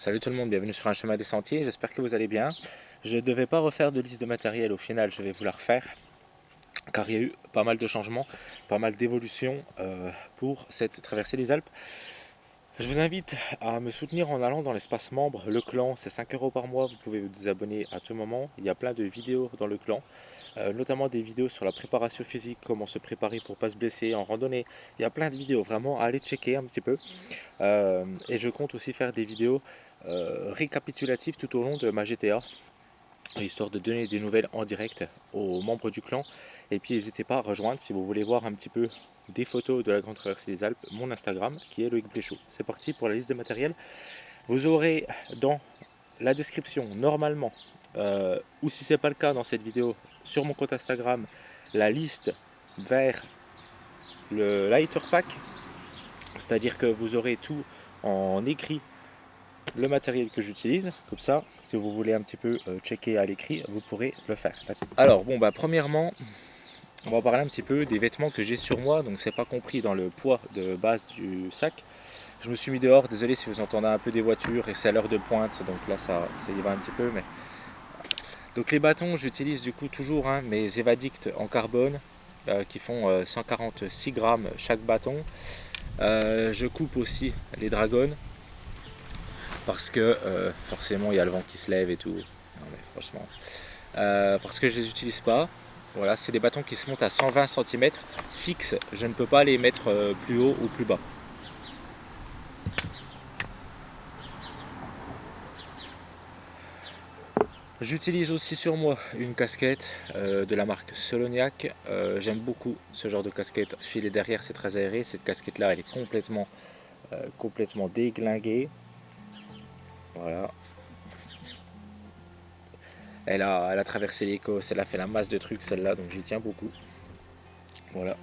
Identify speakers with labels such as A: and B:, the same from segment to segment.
A: Salut tout le monde, bienvenue sur un chemin des sentiers, j'espère que vous allez bien. Je ne devais pas refaire de liste de matériel, au final je vais vous la refaire, car il y a eu pas mal de changements, pas mal d'évolutions pour cette traversée des Alpes. Je vous invite à me soutenir en allant dans l'espace membre, le clan, c'est 5 € par mois, vous pouvez vous désabonner à tout moment. Il y a plein de vidéos dans le clan, notamment des vidéos sur la préparation physique, comment se préparer pour ne pas se blesser en randonnée. Il y a plein de vidéos, vraiment, allez checker un petit peu. Et je compte aussi faire des vidéos récapitulatives tout au long de ma GTA, histoire de donner des nouvelles en direct aux membres du clan. Et puis n'hésitez pas à rejoindre si vous voulez voir un petit peu des photos de la grande traversée des Alpes, mon Instagram qui est Loïc Bléchot. C'est parti pour la liste de matériel. Vous aurez dans la description normalement, ou si ce n'est pas le cas dans cette vidéo, sur mon compte Instagram, la liste vers le lighter pack, c'est-à-dire que vous aurez tout en écrit, le matériel que j'utilise, comme ça, si vous voulez un petit peu checker à l'écrit, vous pourrez le faire. Alors bon, premièrement, on va parler un petit peu des vêtements que j'ai sur moi, donc c'est pas compris dans le poids de base du sac. Je me suis mis dehors, désolé si vous entendez un peu des voitures et c'est à l'heure de pointe, donc là ça y va un petit peu. Mais donc les bâtons, j'utilise du coup toujours mes Evadict en carbone qui font 146 grammes chaque bâton. Je coupe aussi les Dragons parce que forcément il y a le vent qui se lève et tout. Non mais franchement, parce que je les utilise pas. Voilà, c'est des bâtons qui se montent à 120 cm fixes. Je ne peux pas les mettre plus haut ou plus bas. J'utilise aussi sur moi une casquette de la marque Soloniac. J'aime beaucoup ce genre de casquette. Filet derrière, c'est très aéré. Cette casquette là, elle est complètement déglinguée. Voilà. Elle a traversé l'Écosse, elle a fait la masse de trucs celle-là, donc j'y tiens beaucoup. Voilà.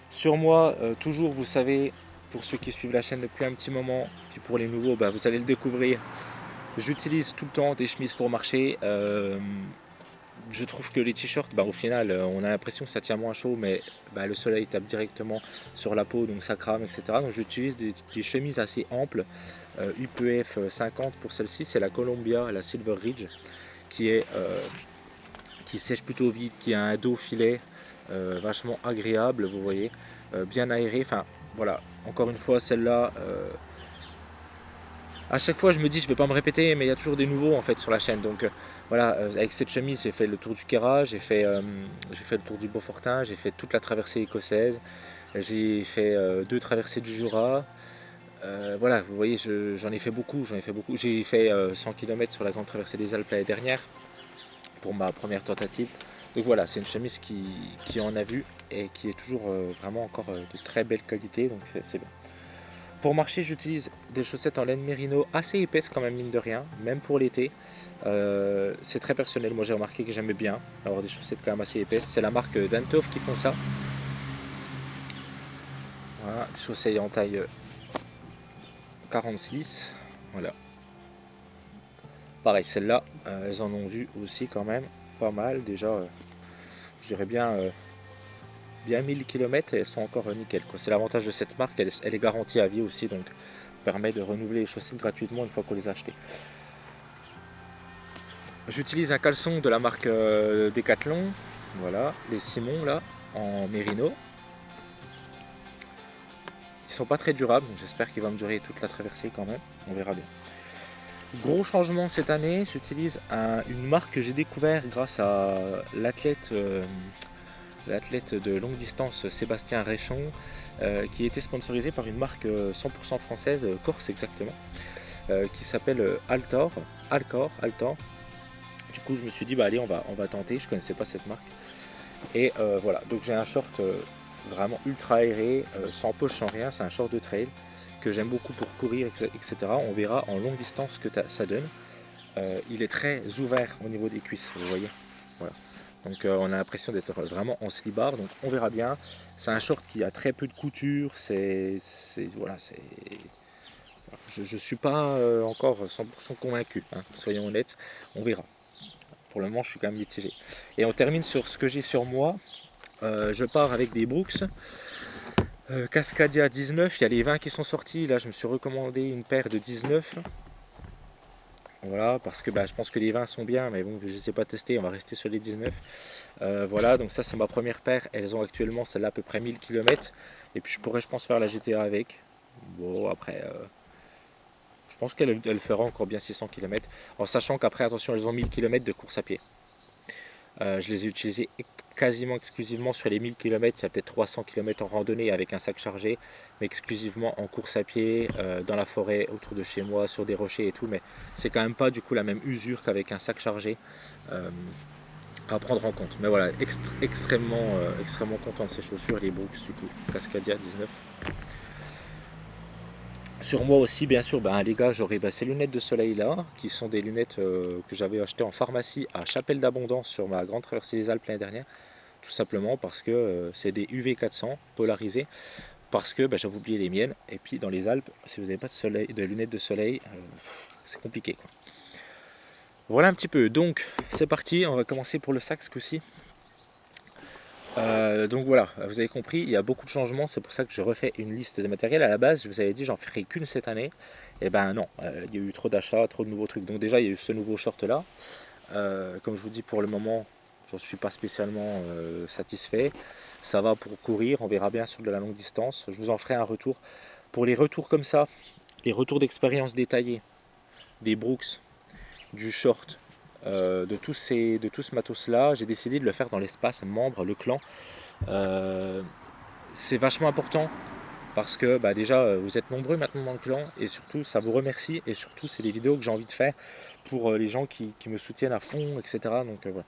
A: Sur moi, toujours, vous savez, pour ceux qui suivent la chaîne depuis un petit moment, puis pour les nouveaux, vous allez le découvrir. J'utilise tout le temps des chemises pour marcher. Je trouve que les t-shirts, au final, on a l'impression que ça tient moins chaud, mais le soleil tape directement sur la peau, donc ça crame, etc. Donc j'utilise des chemises assez amples. UPF 50 pour celle-ci, c'est la Columbia, la Silver Ridge, qui sèche plutôt vite, qui a un dos filet vachement agréable, vous voyez, bien aéré. Enfin voilà, encore une fois, celle-là, à chaque fois je me dis je vais pas me répéter, mais il y a toujours des nouveaux en fait sur la chaîne. Donc voilà, avec cette chemise j'ai fait le tour du Queyras, j'ai fait le tour du Beaufortin, j'ai fait toute la traversée écossaise, j'ai fait 2 traversées du Jura. Voilà, vous voyez, j'en ai fait beaucoup, J'ai fait 100 km sur la grande traversée des Alpes l'année dernière pour ma première tentative. Donc voilà, c'est une chemise qui en a vu et qui est toujours vraiment encore de très belle qualité, donc c'est bien. Pour marcher, j'utilise des chaussettes en laine mérino assez épaisses quand même, mine de rien, même pour l'été. C'est très personnel, moi j'ai remarqué que j'aimais bien avoir des chaussettes quand même assez épaisses. C'est la marque Dantov qui font ça. Voilà, des chaussettes en taille 46. Voilà. Pareil, celles-là, elles en ont vu aussi quand même pas mal. Déjà, je dirais bien 1000 km et elles sont encore nickel. C'est l'avantage de cette marque, elle est garantie à vie aussi, donc permet de renouveler les chaussettes gratuitement une fois qu'on les a achetées. J'utilise un caleçon de la marque Decathlon, voilà, les Simons là, en mérino. Ils sont pas très durables, donc j'espère qu'il va me durer toute la traversée quand même, on verra bien. Gros changement cette année, j'utilise une marque que j'ai découvert grâce à l'athlète de longue distance Sébastien Réchon, qui était sponsorisé par une marque 100% française, corse exactement, qui s'appelle Altor. Du coup je me suis dit allez, on va tenter, je connaissais pas cette marque. Et voilà, donc j'ai un short vraiment ultra aéré, sans poche, sans rien, c'est un short de trail que j'aime beaucoup pour courir, etc. On verra en longue distance ce que ça donne. Il est très ouvert au niveau des cuisses, vous voyez. Voilà. Donc on a l'impression d'être vraiment en slibard, donc on verra bien. C'est un short qui a très peu de couture, voilà, je suis pas encore 100% convaincu, soyons honnêtes, on verra. Pour le moment je suis quand même mitigé. Et on termine sur ce que j'ai sur moi. Je pars avec des Brooks Cascadia 19, il y a les 20 qui sont sortis, là je me suis recommandé une paire de 19. Voilà, parce que je pense que les 20 sont bien, mais bon, je ne les ai pas testés, on va rester sur les 19. Voilà, donc ça c'est ma première paire. Elles ont actuellement celle-là à peu près 1000 km. Et puis je pourrais, je pense, faire la GTA avec. Bon, après, je pense qu'elle fera encore bien 600 km. En sachant qu'après, attention, elles ont 1000 km de course à pied. Je les ai utilisées quasiment exclusivement sur les 1000 km. Il y a peut-être 300 km en randonnée avec un sac chargé, mais exclusivement en course à pied, dans la forêt, autour de chez moi, sur des rochers et tout. Mais c'est quand même pas du coup la même usure qu'avec un sac chargé. À prendre en compte. Mais voilà, extrêmement content de ces chaussures, les Brooks du coup, Cascadia 19. Sur moi aussi, bien sûr, les gars, j'aurai ces lunettes de soleil là, qui sont des lunettes que j'avais achetées en pharmacie à Chapelle d'Abondance sur ma grande traversée des Alpes l'année dernière. Tout simplement parce que c'est des UV 400 polarisées, parce que j'avais oublié les miennes. Et puis dans les Alpes, si vous n'avez pas de lunettes de soleil, c'est compliqué, quoi. Voilà un petit peu. Donc c'est parti, on va commencer pour le sac ce coup-ci. Donc voilà, vous avez compris, il y a beaucoup de changements, c'est pour ça que je refais une liste de matériel. À la base, je vous avais dit j'en ferai qu'une cette année. Et non, il y a eu trop d'achats, trop de nouveaux trucs. Donc déjà, il y a eu ce nouveau short là. Comme je vous dis, pour le moment, j'en suis pas spécialement satisfait. Ça va pour courir, on verra bien sur de la longue distance. Je vous en ferai un retour. Pour les retours comme ça, les retours d'expérience détaillés, des Brooks, du short, de tout ce matos là, j'ai décidé de le faire dans l'espace membre, le clan. C'est vachement important parce que déjà vous êtes nombreux maintenant dans le clan et surtout ça vous remercie et surtout c'est des vidéos que j'ai envie de faire pour les gens qui me soutiennent à fond, etc. Donc voilà.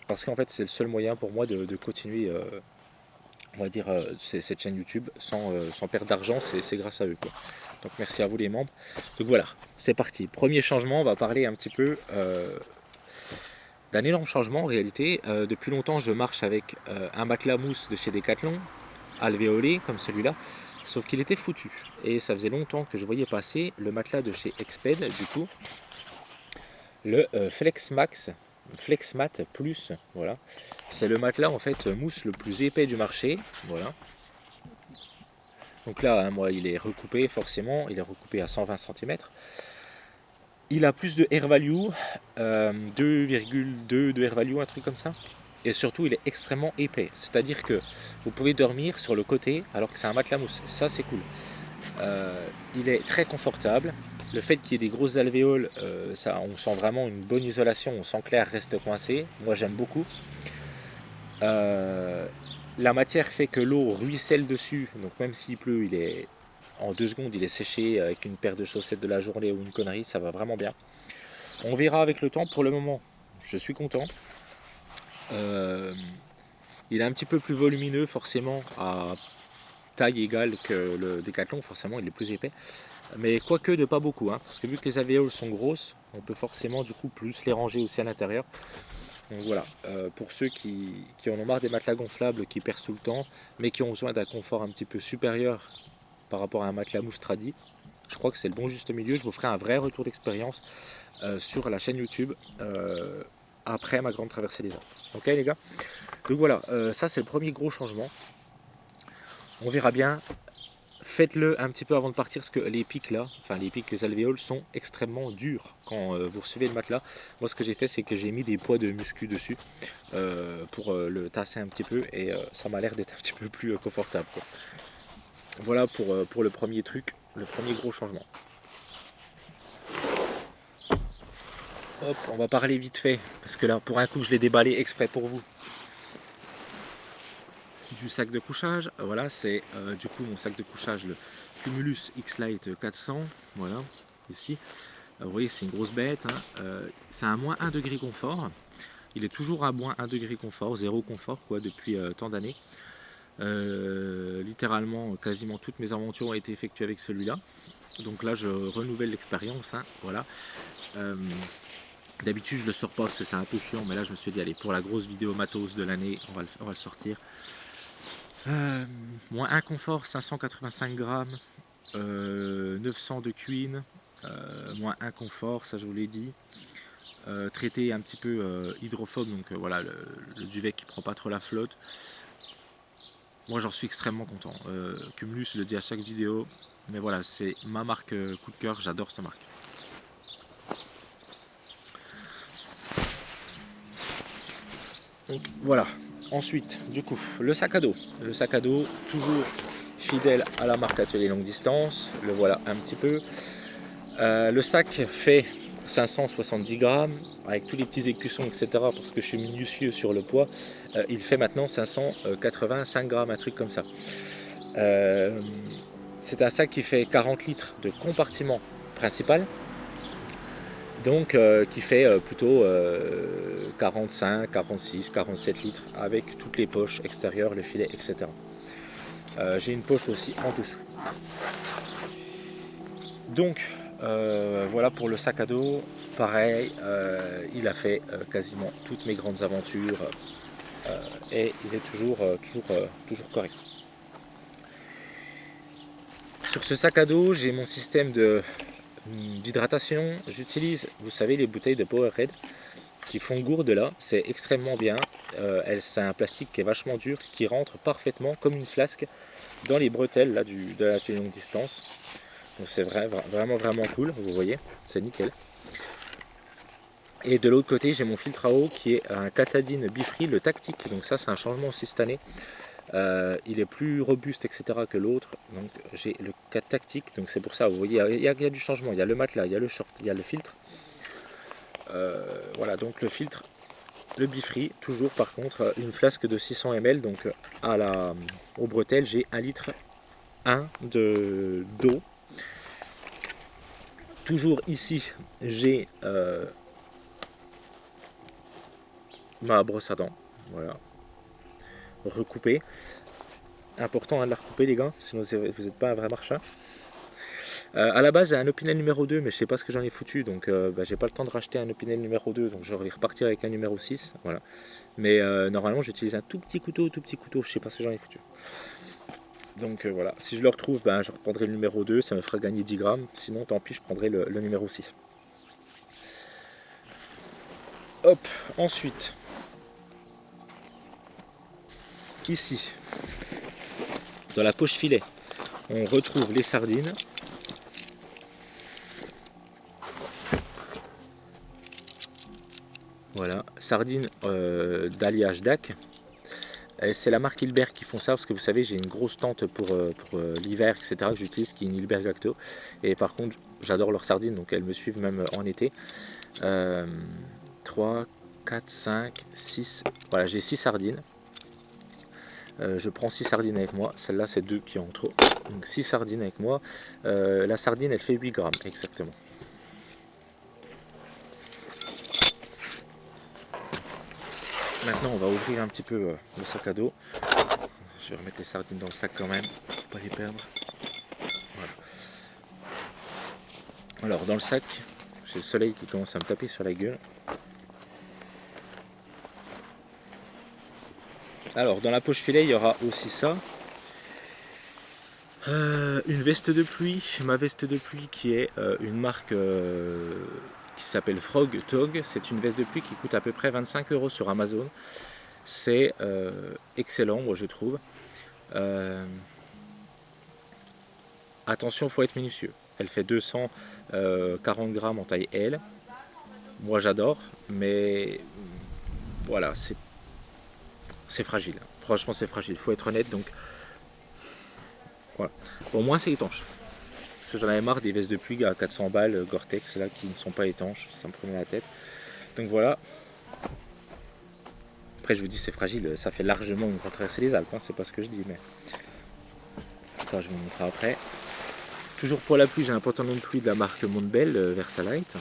A: Parce qu'en fait c'est le seul moyen pour moi de continuer on va dire cette chaîne YouTube sans perdre d'argent, c'est grâce à eux, quoi. Donc merci à vous les membres. Donc voilà, c'est parti. Premier changement, on va parler un petit peu d'un énorme changement en réalité. Depuis longtemps je marche avec un matelas mousse de chez Decathlon, alvéolé comme celui-là, sauf qu'il était foutu. Et ça faisait longtemps que je voyais passer le matelas de chez Exped, du coup, le Flexmat Plus, voilà. C'est le matelas en fait mousse le plus épais du marché, voilà. Donc là, moi, il est recoupé forcément, il est recoupé à 120 cm. Il a plus de air value, 2,2 de air value, un truc comme ça. Et surtout, il est extrêmement épais. C'est-à-dire que vous pouvez dormir sur le côté alors que c'est un matelas mousse. Ça, c'est cool. Il est très confortable. Le fait qu'il y ait des grosses alvéoles, on sent vraiment une bonne isolation. On sent que l'air reste coincé. Moi, j'aime beaucoup. La matière fait que l'eau ruisselle dessus. Donc même s'il pleut, en 2 secondes, il est séché avec une paire de chaussettes de la journée ou une connerie. Ça va vraiment bien. On verra avec le temps. Pour le moment, je suis content. Il est un petit peu plus volumineux forcément à taille égale que le Décathlon, forcément il est plus épais. Mais quoique de pas beaucoup, hein, parce que vu que les alvéoles sont grosses, on peut forcément du coup plus les ranger aussi à l'intérieur. Donc voilà, pour ceux qui en ont marre des matelas gonflables qui percent tout le temps, mais qui ont besoin d'un confort un petit peu supérieur par rapport à un matelas mousse tradi, je crois que c'est le bon juste milieu. Je vous ferai un vrai retour d'expérience sur la chaîne YouTube après ma grande traversée des Alpes. Ok les gars? Donc voilà, ça c'est le premier gros changement. On verra bien. Faites-le un petit peu avant de partir parce que les pics là, enfin les pics, les alvéoles sont extrêmement durs quand vous recevez le matelas. Moi ce que j'ai fait c'est que j'ai mis des poids de muscu dessus pour le tasser un petit peu et ça m'a l'air d'être un petit peu plus confortable, quoi. Voilà pour le premier truc, le premier gros changement. Hop, on va parler vite fait parce que là pour un coup je l'ai déballé exprès pour vous. Du sac de couchage, voilà c'est du coup mon sac de couchage, le Cumulus X-Lite 400, voilà ici. Vous voyez c'est une grosse bête, hein. C'est un moins 1 degré confort, il est toujours à moins 1 degré confort, zéro confort quoi depuis tant d'années. Littéralement quasiment toutes mes aventures ont été effectuées avec celui-là, donc là je renouvelle l'expérience, hein, voilà. D'habitude je le sors pas parce que c'est un peu chiant, mais là je me suis dit allez pour la grosse vidéo matos de l'année on va le sortir. Moins un confort 585 grammes, 900 de queen, moins un confort, ça je vous l'ai dit. Traité un petit peu hydrophobe, donc voilà le duvet qui prend pas trop la flotte. Moi j'en suis extrêmement content. Cumulus, je le dis à chaque vidéo, mais voilà, c'est ma marque coup de cœur, j'adore cette marque. Donc voilà. Ensuite, du coup, le sac à dos. Le sac à dos, toujours fidèle à la marque Atelier Longue Distance. Le voilà un petit peu. Le sac fait 570 grammes avec tous les petits écussons, etc. Parce que je suis minutieux sur le poids. Il fait maintenant 585 grammes, un truc comme ça. C'est un sac qui fait 40 litres de compartiment principal. Donc qui fait plutôt 45, 46, 47 litres avec toutes les poches extérieures, le filet, etc. J'ai une poche aussi en dessous. Donc voilà pour le sac à dos. Pareil, il a fait quasiment toutes mes grandes aventures et il est toujours correct. Sur ce sac à dos, j'ai mon système d'hydratation. J'utilise, vous savez, les bouteilles de Powerade qui font gourde là, c'est extrêmement bien. C'est un plastique qui est vachement dur, qui rentre parfaitement comme une flasque dans les bretelles là, de l'atelier longue distance. Donc c'est vraiment cool, vous voyez, c'est nickel. Et de l'autre côté, j'ai mon filtre à eau qui est un Katadyn Bifree, le tactique. Donc ça, c'est un changement aussi cette année. Il est plus robuste, etc. que l'autre. Donc j'ai le 4 tactique. Donc c'est pour ça, vous voyez, il y a du changement. Il y a le matelas, il y a le short, il y a le filtre. Voilà, donc le filtre, le Bifree, toujours par contre une flasque de 600 ml. Donc au bretelle, j'ai 1 litre 1 d'eau. Toujours ici, j'ai ma brosse à dents. Voilà. Recoupée. Important de la recouper, les gars, sinon vous n'êtes pas un vrai marchand. À la base, j'ai un Opinel numéro 2, mais je sais pas ce que j'en ai foutu, donc j'ai pas le temps de racheter un Opinel numéro 2, donc je vais repartir avec un numéro 6. Voilà. Mais normalement, j'utilise un tout petit couteau, je sais pas ce que j'en ai foutu. Donc voilà, si je le retrouve, je reprendrai le numéro 2, ça me fera gagner 10 grammes, sinon tant pis, je prendrai le numéro 6. Hop, ensuite, ici, dans la poche filet, on retrouve les sardines. Voilà, sardines d'alliage DAC. C'est la marque Hilbert qui font ça, parce que vous savez, j'ai une grosse tente pour l'hiver, etc. que j'utilise, qui est une Hilbert Jacto. Et par contre, j'adore leurs sardines, donc elles me suivent même en été. 3, 4, 5, 6. Voilà, j'ai 6 sardines. Je prends 6 sardines avec moi. Celle-là, c'est 2 qui ont trop. Donc 6 sardines avec moi. La sardine, elle fait 8 grammes, exactement. Maintenant, on va ouvrir un petit peu le sac à dos. Je vais remettre les sardines dans le sac quand même, pour pas les perdre. Voilà. Alors, dans le sac, j'ai le soleil qui commence à me taper sur la gueule. Alors, dans la poche filet, il y aura aussi ça. Une veste de pluie, ma veste de pluie qui est une marque qui s'appelle Frog Tog. C'est une veste de pluie qui coûte à peu près 25 € sur Amazon. C'est excellent, moi je trouve. Attention, il faut être minutieux. Elle fait 240 grammes en taille L. Moi j'adore, mais voilà, c'est fragile. Franchement, c'est fragile, il faut être honnête. Donc voilà. Au moins, c'est étanche. Parce que j'en avais marre des vestes de pluie à 400 balles Gore-Tex là qui ne sont pas étanches, ça me prenait la tête. Donc voilà. Après je vous dis c'est fragile, ça fait largement une grande traversée des Alpes, hein, c'est pas ce que je dis, mais ça je vous montrerai après. Toujours pour la pluie, j'ai un pantalon de pluie de la marque Montbell Versalite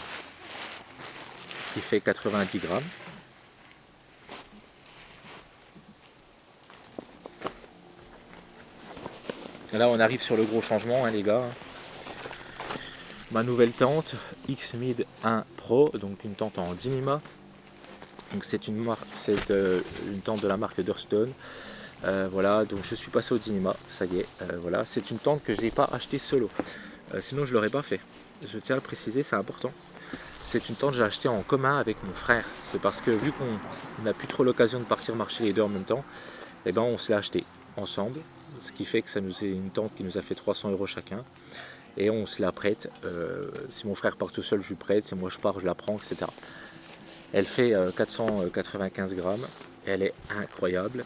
A: qui fait 90 grammes. Et là on arrive sur le gros changement, hein, les gars. Ma nouvelle tente X-Mid 1 Pro, donc une tente en Dynima. Donc c'est une tente de la marque Durstone. Voilà, donc je suis passé au Dynima, ça y est. Voilà, c'est une tente que je n'ai pas achetée solo. Sinon je ne l'aurais pas fait. Je tiens à le préciser, c'est important. C'est une tente que j'ai achetée en commun avec mon frère. C'est parce que vu qu'on n'a plus trop l'occasion de partir marcher les deux en même temps, eh ben on se l'a acheté ensemble. Ce qui fait que ça nous est une tente qui nous a fait 300 € chacun. Et on se la prête. Si mon frère part tout seul, je lui prête. Si moi je pars, je la prends, etc. Elle fait 495 grammes. elle est incroyable.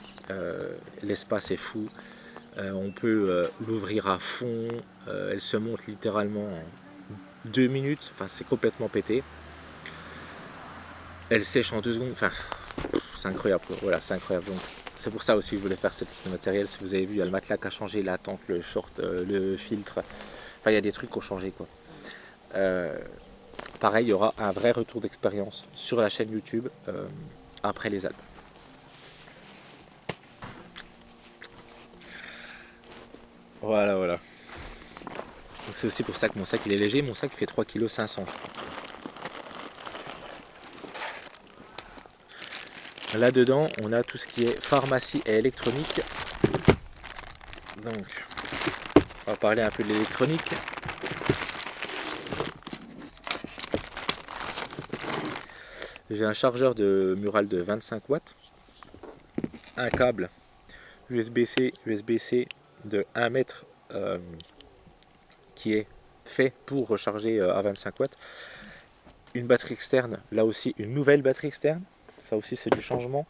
A: L'espace est fou. On peut l'ouvrir à fond. Elle se monte littéralement en 2 minutes. Enfin, c'est complètement pété. Elle sèche en 2 secondes. Enfin, c'est incroyable. Voilà, c'est incroyable. Donc, c'est pour ça aussi que je voulais faire cette liste de matériel. Si vous avez vu, il y a le matelas qui a changé, la tente, le short, le filtre. Enfin, il y a des trucs qui ont changé, quoi. Pareil, il y aura un vrai retour d'expérience sur la chaîne YouTube après les Alpes. Voilà, voilà. C'est aussi pour ça que mon sac il est léger. Mon sac il fait 3,5 kg, je crois. Là-dedans, on a tout ce qui est pharmacie et électronique. Donc, on va parler un peu de l'électronique. J'ai un chargeur de Mural de 25 watts, un câble USB-C, USB-C de 1 mètre qui est fait pour recharger à 25 watts, une batterie externe, là aussi une nouvelle batterie externe, ça aussi c'est du changement,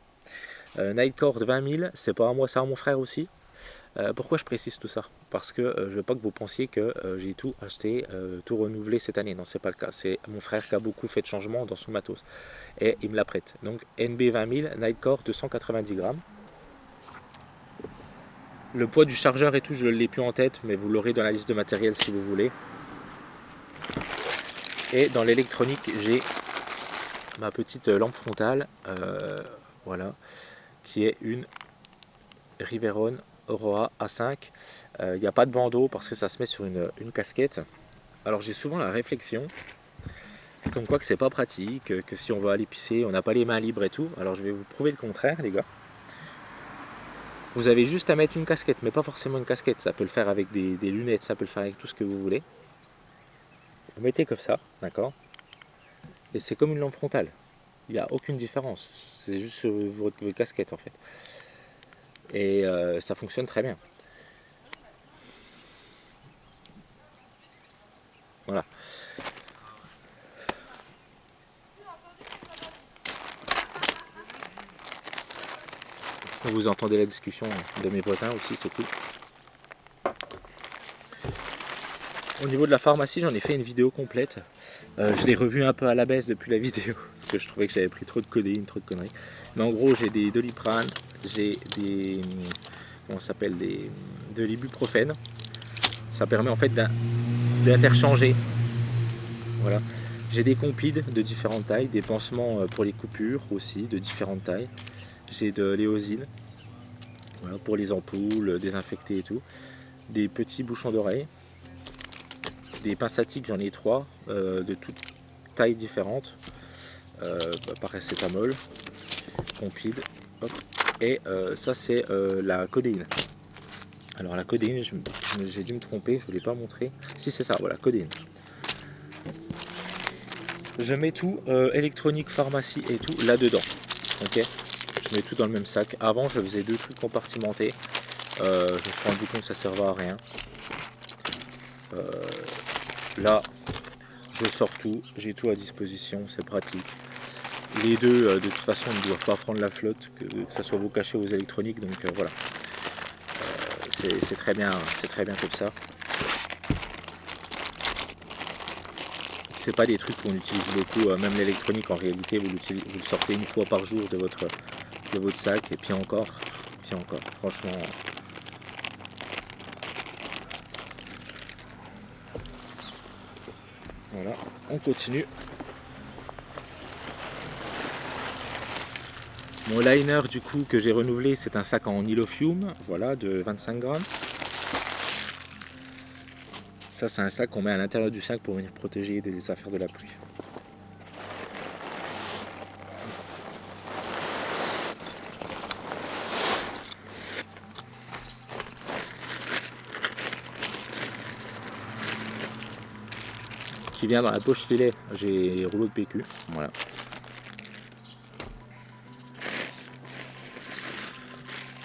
A: Nightcore de 20 000, c'est pas à moi, c'est à mon frère aussi. Pourquoi je précise tout ça? Parce que je veux pas que vous pensiez que j'ai tout acheté, tout renouvelé cette année. Non, c'est pas le cas. C'est mon frère qui a beaucoup fait de changements dans son matos et il me la prête. Donc NB 20 000, Nightcore 290 grammes. Le poids du chargeur et tout, je ne l'ai plus en tête, mais vous l'aurez dans la liste de matériel si vous voulez. Et dans l'électronique, j'ai ma petite lampe frontale, voilà, qui est une Riveron Aurora A5. Il n'y a pas de bandeau parce que ça se met sur une casquette. Alors j'ai souvent la réflexion, comme quoi que c'est pas pratique, que si on va aller pisser, on n'a pas les mains libres et tout. Alors je vais vous prouver le contraire, les gars. Vous avez juste à mettre une casquette, mais pas forcément une casquette. Ça peut le faire avec des lunettes, ça peut le faire avec tout ce que vous voulez. Vous mettez comme ça, d'accord? Et c'est comme une lampe frontale. Il n'y a aucune différence. C'est juste sur votre casquette en fait. Et ça fonctionne très bien. Voilà. Vous entendez la discussion de mes voisins aussi, c'est cool. Au niveau de la pharmacie, j'en ai fait une vidéo complète. Je l'ai revue un peu à la baisse depuis la vidéo, parce que je trouvais que j'avais pris trop de codéine, trop de conneries. Mais en gros, j'ai des Doliprane, j'ai des... comment ça s'appelle, de l'ibuprofène. Ça permet en fait d'interchanger. Voilà. J'ai des compides de différentes tailles, des pansements pour les coupures aussi, de différentes tailles. J'ai de l'éosine, voilà, pour les ampoules, désinfecter et tout. Des petits bouchons d'oreille. Des pinces à tic, j'en ai 3, de toutes tailles différentes. Paracétamol, compide, hop. Et ça c'est la codéine. Alors la codéine, j'ai dû me tromper, je ne vous l'ai pas montré. Si c'est ça, voilà, codéine. Je mets tout, électronique, pharmacie et tout, là-dedans. Ok, je mets tout dans le même sac. Avant, je faisais 2 trucs compartimentés. Je me suis rendu compte que ça ne servait à rien. Là, je sors tout, j'ai tout à disposition, c'est pratique. Les deux, de toute façon, ne doivent pas prendre la flotte, que ce soit vos cachets ou vos électroniques, donc voilà. C'est très bien comme ça. C'est pas des trucs qu'on utilise beaucoup, même l'électronique en réalité, vous le sortez une fois par jour de votre sac, et puis encore, franchement. Voilà, on continue. Mon liner du coup que j'ai renouvelé, c'est un sac en nylophium, voilà, de 25 grammes. Ça c'est un sac qu'on met à l'intérieur du sac pour venir protéger des affaires de la pluie. Qui vient dans la poche filet, j'ai rouleau de PQ, voilà.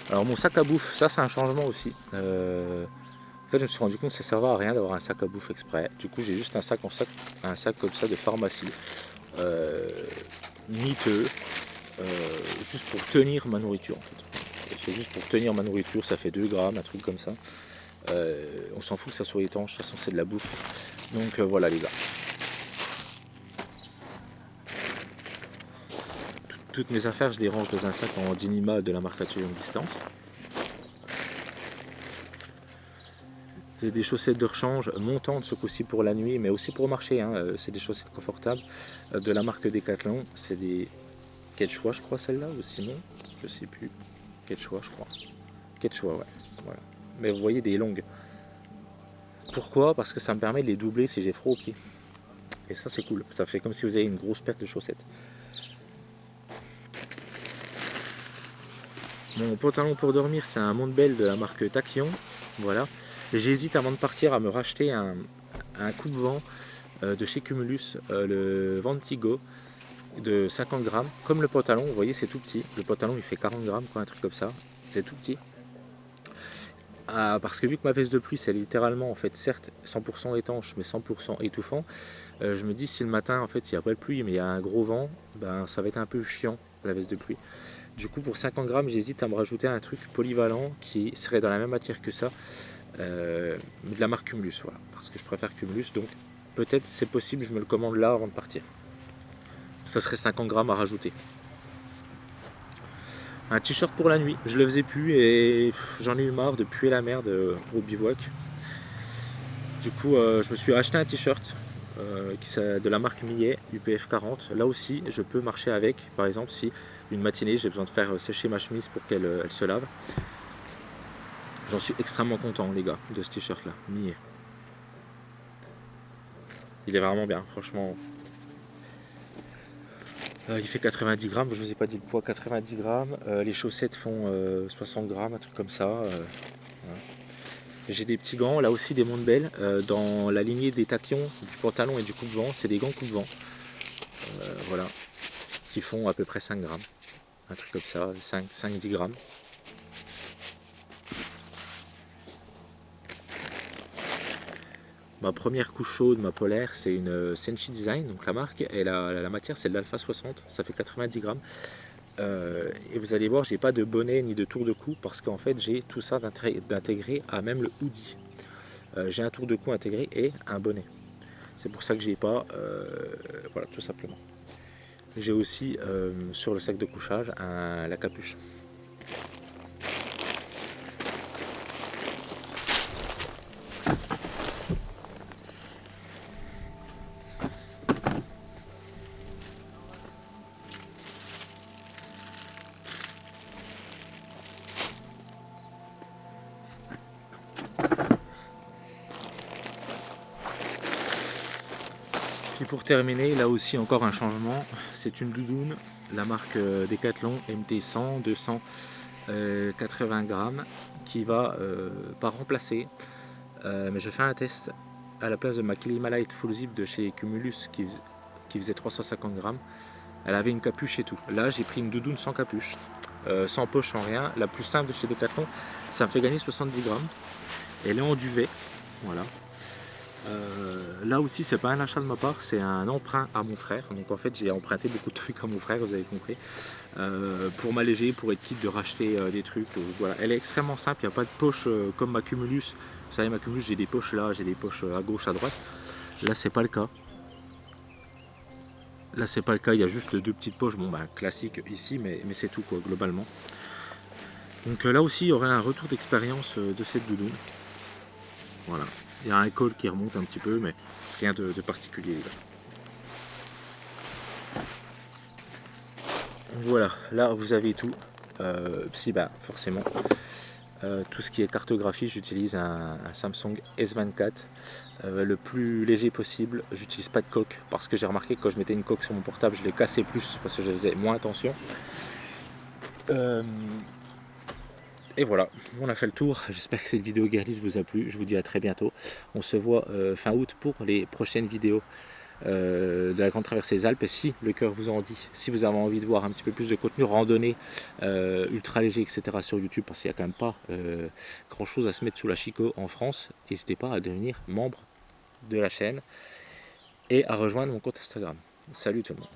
A: Alors mon sac à bouffe, ça c'est un changement aussi. En fait je me suis rendu compte que ça ne servait à rien d'avoir un sac à bouffe exprès. Du coup j'ai juste un sac comme ça de pharmacie. Miteux. juste pour tenir ma nourriture en fait. C'est juste pour tenir ma nourriture, ça fait 2 grammes, un truc comme ça. On s'en fout que ça soit étanche, de toute façon c'est de la bouffe. Donc voilà les gars. Toutes mes affaires, je les range dans un sac en Dynima de la marque Atelier Longue Distance. J'ai des chaussettes de rechange montantes ce coup-ci pour la nuit, mais aussi pour marcher. Hein. C'est des chaussettes confortables de la marque Decathlon. C'est des Quechua, je crois, celle-là, ou sinon, je sais plus. Quechua, je crois. Quechua, ouais. Voilà. Mais vous voyez, des longues. Pourquoi? Parce que ça me permet de les doubler si j'ai froid aux pieds. Et ça, c'est cool. Ça fait comme si vous avez une grosse paire de chaussettes. Mon pantalon pour dormir, c'est un Montbell de la marque Tachyon. Voilà. J'hésite avant de partir à me racheter un coupe-vent de chez Cumulus, le Vantigo de 50 grammes. Comme le pantalon, vous voyez, c'est tout petit. Le pantalon, il fait 40 grammes, quoi, un truc comme ça. C'est tout petit. Parce que vu que ma veste de pluie, c'est littéralement, en fait, certes 100% étanche, mais 100% étouffant, je me dis si le matin, en fait, il n'y a pas de pluie, mais il y a un gros vent, ben, ça va être un peu chiant, la veste de pluie. Du coup, pour 50 grammes, j'hésite à me rajouter un truc polyvalent qui serait dans la même matière que ça, de la marque Cumulus, voilà, parce que je préfère Cumulus, donc peut-être c'est possible, je me le commande là avant de partir. Ça serait 50 grammes à rajouter. Un t-shirt pour la nuit, je le faisais plus et j'en ai eu marre de puer la merde au bivouac. Du coup, je me suis acheté un t-shirt de la marque Millet, UPF 40. Là aussi, je peux marcher avec, par exemple, si une matinée j'ai besoin de faire sécher ma chemise pour qu'elle elle se lave. J'en suis extrêmement content, les gars, de ce t-shirt là, Millet. Il est vraiment bien, franchement. Il fait 90 grammes, je ne vous ai pas dit le poids, 90 grammes. Les chaussettes font 60 grammes, un truc comme ça. Voilà. J'ai des petits gants, là aussi des Montbell, dans la lignée des tachyons, du pantalon et du coupe-vent. C'est des gants coupe-vent, voilà, qui font à peu près 5 grammes. Un truc comme ça, 5-10 grammes. Ma première couche chaude, ma polaire, c'est une Senshi Design, donc la marque, et la matière c'est de l'Alpha 60, ça fait 90 grammes. Et vous allez voir, j'ai pas de bonnet ni de tour de cou parce qu'en fait j'ai tout ça d'intégrer à même le hoodie. J'ai un tour de cou intégré et un bonnet. C'est pour ça que j'ai pas, voilà, tout simplement. J'ai aussi sur le sac de couchage la capuche. Et pour terminer, là aussi encore un changement, c'est une doudoune, la marque Decathlon MT100 280 grammes qui va pas remplacer, mais je fais un test à la place de ma Klimalite Full Zip de chez Cumulus qui faisait 350 grammes. Elle avait une capuche et tout. Là j'ai pris une doudoune sans capuche, sans poche, sans rien, la plus simple de chez Decathlon. Ça me fait gagner 70 grammes. Elle est en duvet, voilà. Là aussi c'est pas un achat de ma part, c'est un emprunt à mon frère. Donc en fait j'ai emprunté beaucoup de trucs à mon frère, vous avez compris, pour m'alléger, pour être quitte de racheter des trucs. Voilà. Elle est extrêmement simple, il n'y a pas de poche comme ma Cumulus. Vous savez, ma Cumulus, j'ai des poches là, j'ai des poches à gauche, à droite. Là c'est pas le cas. Là c'est pas le cas, il y a juste 2 petites poches, bon bah classique ici, mais c'est tout quoi globalement. Donc là aussi il y aurait un retour d'expérience de cette doudoune. Voilà. Il y a un col qui remonte un petit peu, mais rien de particulier. Voilà, là vous avez tout. Si, bah forcément. Tout ce qui est cartographie, j'utilise un Samsung S24, le plus léger possible. J'utilise pas de coque parce que j'ai remarqué que quand je mettais une coque sur mon portable, je les cassais plus parce que je faisais moins attention. Et voilà, on a fait le tour. J'espère que cette vidéo guerrier vous a plu. Je vous dis à très bientôt. On se voit fin août pour les prochaines vidéos de la grande traversée des Alpes. Et si le cœur vous en dit, si vous avez envie de voir un petit peu plus de contenu randonnée, ultra léger, etc. sur YouTube, parce qu'il n'y a quand même pas grand chose à se mettre sous la chicot en France, n'hésitez pas à devenir membre de la chaîne et à rejoindre mon compte Instagram. Salut tout le monde.